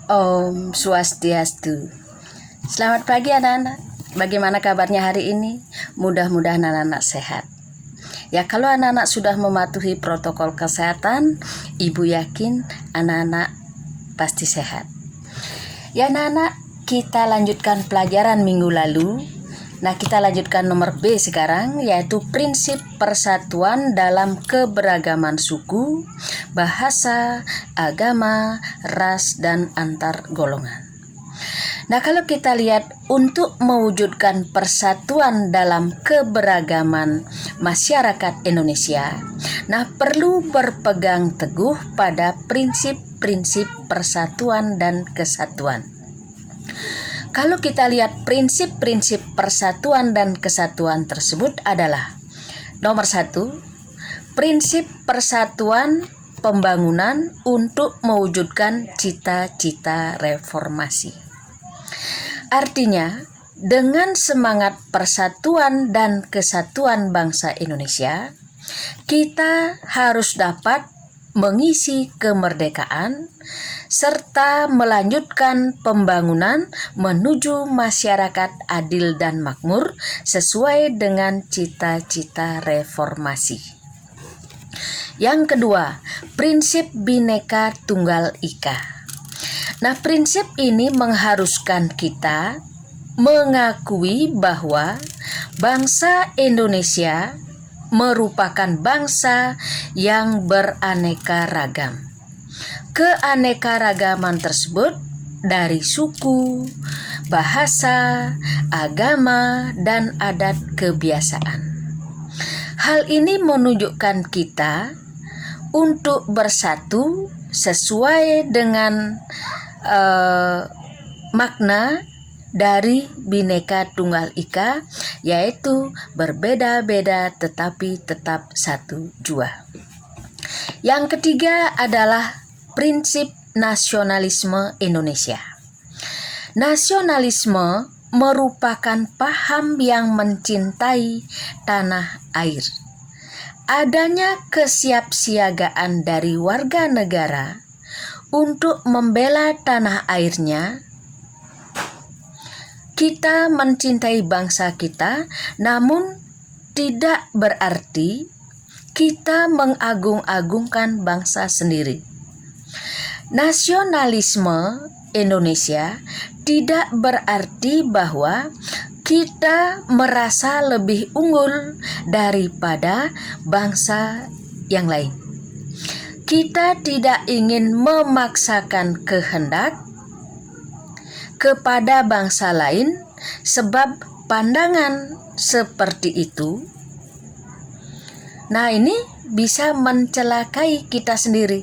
Om Swastiastu. Selamat pagi anak-anak. Bagaimana kabarnya hari ini? Mudah-mudahan anak-anak sehat. Ya, kalau anak-anak sudah mematuhi protokol kesehatan, Ibu yakin anak-anak pasti sehat. Ya anak-anak, kita lanjutkan pelajaran minggu lalu. Nah, kita lanjutkan nomor B sekarang, yaitu prinsip persatuan dalam keberagaman suku, bahasa, agama, ras, dan antar golongan. Nah, kalau kita lihat untuk mewujudkan persatuan dalam keberagaman masyarakat Indonesia, nah perlu berpegang teguh pada prinsip-prinsip persatuan dan kesatuan. Kalau kita lihat prinsip-prinsip persatuan dan kesatuan tersebut adalah nomor 1, prinsip persatuan pembangunan untuk mewujudkan cita-cita reformasi. Artinya, dengan semangat persatuan dan kesatuan bangsa Indonesia, kita harus dapat mengisi kemerdekaan serta melanjutkan pembangunan menuju masyarakat adil dan makmur sesuai dengan cita-cita reformasi. Yang kedua, prinsip Bhinneka Tunggal Ika. Nah, prinsip ini mengharuskan kita mengakui bahwa bangsa Indonesia merupakan bangsa yang beraneka ragam. Keanekaragaman tersebut dari suku, bahasa, agama, dan adat kebiasaan. Hal ini menunjukkan kita untuk bersatu sesuai dengan makna dari Bhinneka Tunggal Ika, yaitu berbeda-beda tetapi tetap satu jua. Yang ketiga adalah prinsip nasionalisme Indonesia. Nasionalisme merupakan paham yang mencintai tanah air. Adanya kesiapsiagaan dari warga negara untuk membela tanah airnya. Kita mencintai bangsa kita, namun tidak berarti kita mengagung-agungkan bangsa sendiri. Nasionalisme Indonesia tidak berarti bahwa kita merasa lebih unggul daripada bangsa yang lain. Kita tidak ingin memaksakan kehendak kepada bangsa lain, sebab pandangan seperti itu, nah ini bisa mencelakai kita sendiri.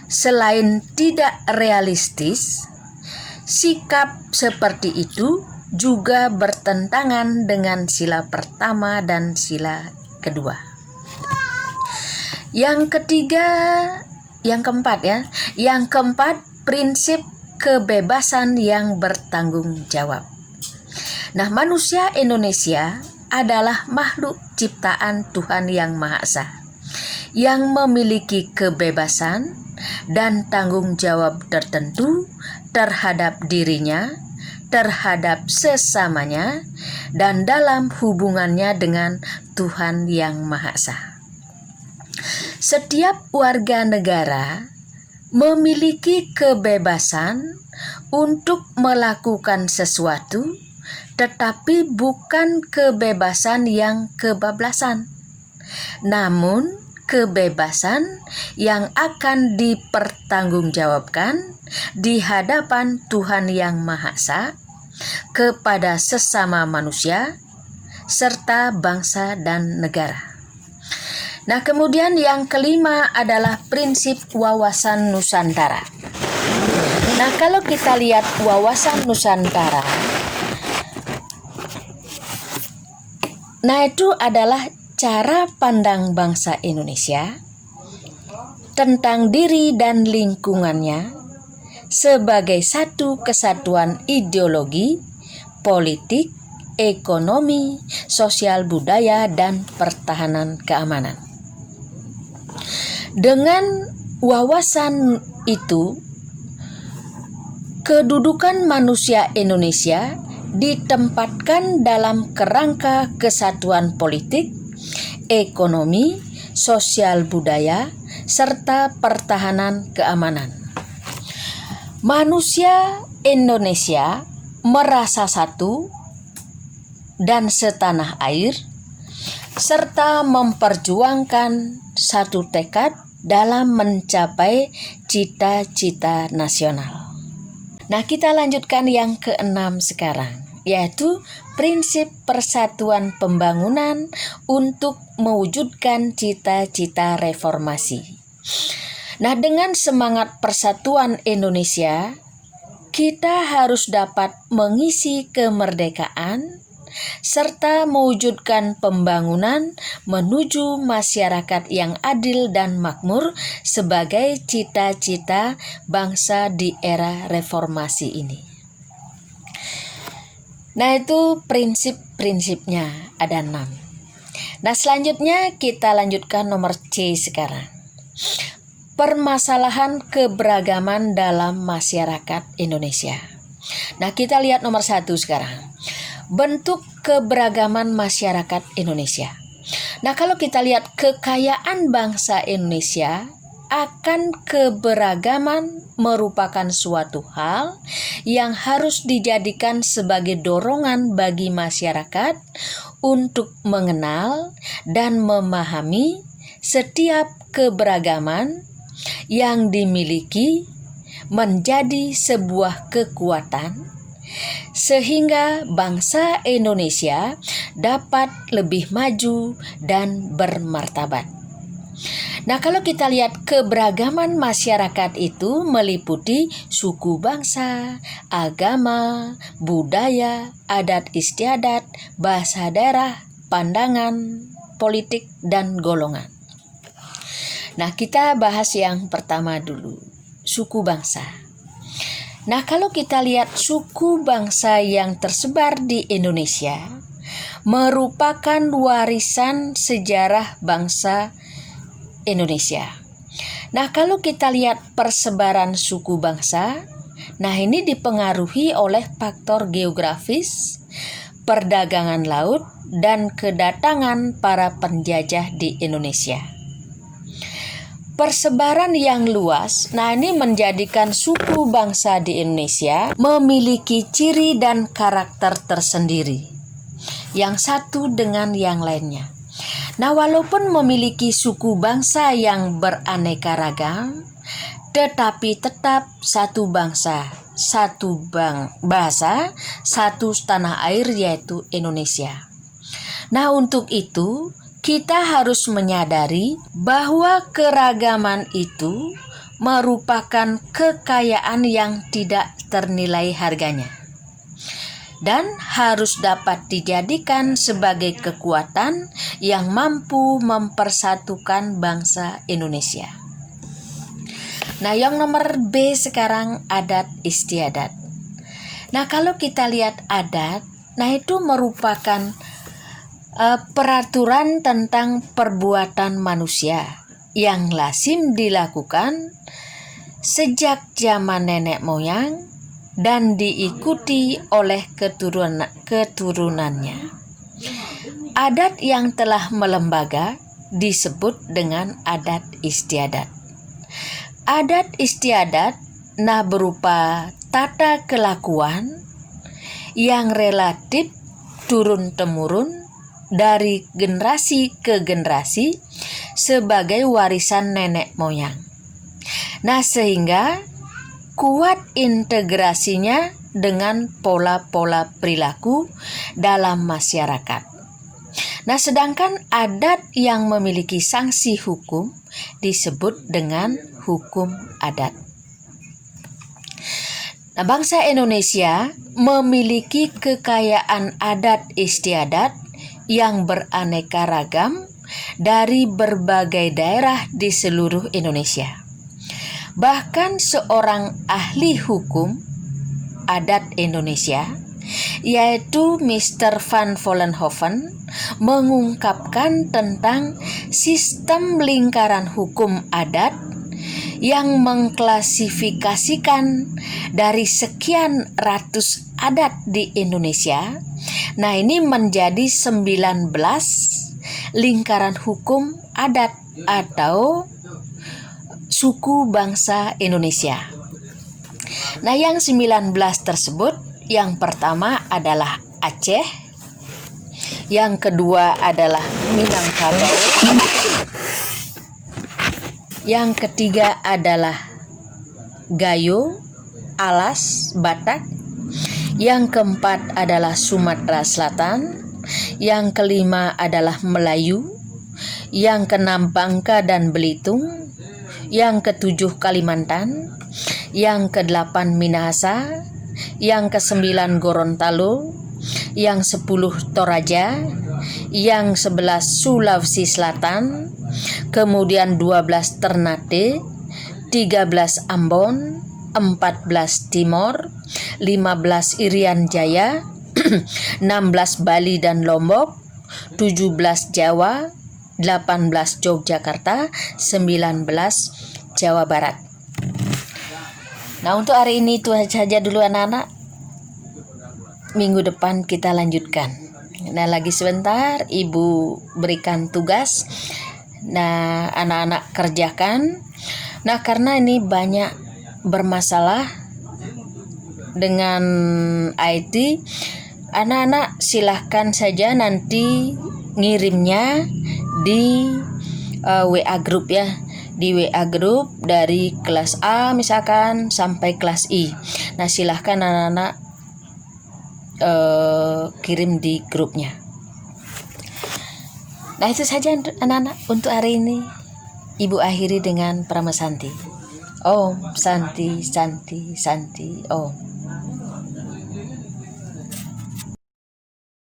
Selain tidak realistis, sikap seperti itu juga bertentangan dengan sila pertama dan sila kedua. Yang keempat, prinsip kebebasan yang bertanggung jawab. Nah, manusia Indonesia adalah makhluk ciptaan Tuhan Yang Maha Esa, yang memiliki kebebasan dan tanggung jawab tertentu terhadap dirinya, terhadap sesamanya, dan dalam hubungannya dengan Tuhan Yang Maha Esa. Setiap warga negara memiliki kebebasan untuk melakukan sesuatu, tetapi bukan kebebasan yang kebablasan, namun kebebasan yang akan dipertanggungjawabkan di hadapan Tuhan Yang Maha Esa kepada sesama manusia serta bangsa dan negara. Nah, kemudian yang kelima adalah prinsip wawasan Nusantara. Nah, kalau kita lihat wawasan Nusantara, nah itu adalah cara pandang bangsa Indonesia tentang diri dan lingkungannya sebagai satu kesatuan ideologi, politik, ekonomi, sosial budaya, dan pertahanan keamanan. Dengan wawasan itu, kedudukan manusia Indonesia ditempatkan dalam kerangka kesatuan politik, ekonomi, sosial budaya, serta pertahanan keamanan. Manusia Indonesia merasa satu dan setanah air, serta memperjuangkan satu tekad dalam mencapai cita-cita nasional. Nah, kita lanjutkan yang keenam sekarang, yaitu prinsip persatuan pembangunan untuk mewujudkan cita-cita reformasi. Nah, dengan semangat persatuan Indonesia, kita harus dapat mengisi kemerdekaan serta mewujudkan pembangunan menuju masyarakat yang adil dan makmur sebagai cita-cita bangsa di era reformasi ini. Nah, itu prinsip-prinsipnya ada 6. Nah, selanjutnya kita lanjutkan nomor C sekarang. Permasalahan keberagaman dalam masyarakat Indonesia. Nah, kita lihat nomor 1 sekarang. Bentuk keberagaman masyarakat Indonesia. Nah, kalau kita lihat kekayaan bangsa Indonesia akan keberagaman merupakan suatu hal yang harus dijadikan sebagai dorongan bagi masyarakat untuk mengenal dan memahami setiap keberagaman yang dimiliki menjadi sebuah kekuatan sehingga bangsa Indonesia dapat lebih maju dan bermartabat. Nah, kalau kita lihat keberagaman masyarakat itu meliputi suku bangsa, agama, budaya, adat istiadat, bahasa daerah, pandangan, politik, dan golongan. Nah, kita bahas yang pertama dulu, suku bangsa. Nah, kalau kita lihat suku bangsa yang tersebar di Indonesia merupakan warisan sejarah bangsa Indonesia. Nah, kalau kita lihat persebaran suku bangsa, nah ini dipengaruhi oleh faktor geografis, perdagangan laut, dan kedatangan para penjajah di Indonesia. Persebaran yang luas, nah ini menjadikan suku bangsa di Indonesia memiliki ciri dan karakter tersendiri, yang satu dengan yang lainnya. Nah, walaupun memiliki suku bangsa yang beraneka ragam, tetapi tetap satu bangsa, satu bahasa, satu tanah air, yaitu Indonesia. Nah, untuk itu kita harus menyadari bahwa keragaman itu merupakan kekayaan yang tidak ternilai harganya dan harus dapat dijadikan sebagai kekuatan yang mampu mempersatukan bangsa Indonesia. Nah, yang nomor B sekarang, adat istiadat. Nah, kalau kita lihat adat, nah itu merupakan peraturan tentang perbuatan manusia yang lazim dilakukan sejak zaman nenek moyang dan diikuti oleh keturunannya. Adat yang telah melembaga disebut dengan adat istiadat. Adat istiadat berupa tata kelakuan yang relatif turun-temurun dari generasi ke generasi sebagai warisan nenek moyang. Nah, sehingga kuat integrasinya dengan pola-pola perilaku dalam masyarakat. Nah, sedangkan adat yang memiliki sanksi hukum disebut dengan hukum adat. Nah, bangsa Indonesia memiliki kekayaan adat istiadat yang beraneka ragam dari berbagai daerah di seluruh Indonesia. Bahkan seorang ahli hukum adat Indonesia, yaitu Mr. Van Vollenhoven, mengungkapkan tentang sistem lingkaran hukum adat yang mengklasifikasikan dari sekian ratus adat di Indonesia. Nah, ini menjadi 19 lingkaran hukum adat atau suku bangsa Indonesia. Nah, yang 19 tersebut, yang pertama adalah Aceh, yang kedua adalah Minangkabau, yang ketiga adalah Gayo, Alas, Batak, yang keempat adalah Sumatera Selatan, yang kelima adalah Melayu, yang keenam Bangka dan Belitung, yang ketujuh Kalimantan, yang kedelapan Minahasa, yang kesembilan Gorontalo, yang 10 Toraja, yang 11 Sulawesi Selatan, kemudian 12 Ternate, 13 Ambon, 14 Timor, 15 Irian Jaya, 16 Bali dan Lombok, 17 Jawa, 18 Yogyakarta, 19 Jawa Barat. Nah, untuk hari ini itu saja dulu anak-anak. Minggu depan kita lanjutkan. Nah, lagi sebentar Ibu berikan tugas. Nah, anak-anak kerjakan. Nah, karena ini banyak bermasalah dengan IT, anak-anak silahkan saja nanti ngirimnya di WA group ya. Di WA group dari kelas A misalkan sampai kelas I. Nah, silahkan anak-anak kirim di grupnya. Nah, itu saja anak-anak untuk hari ini. Ibu akhiri dengan Prama Santi. Om Santi Santi Santi Om.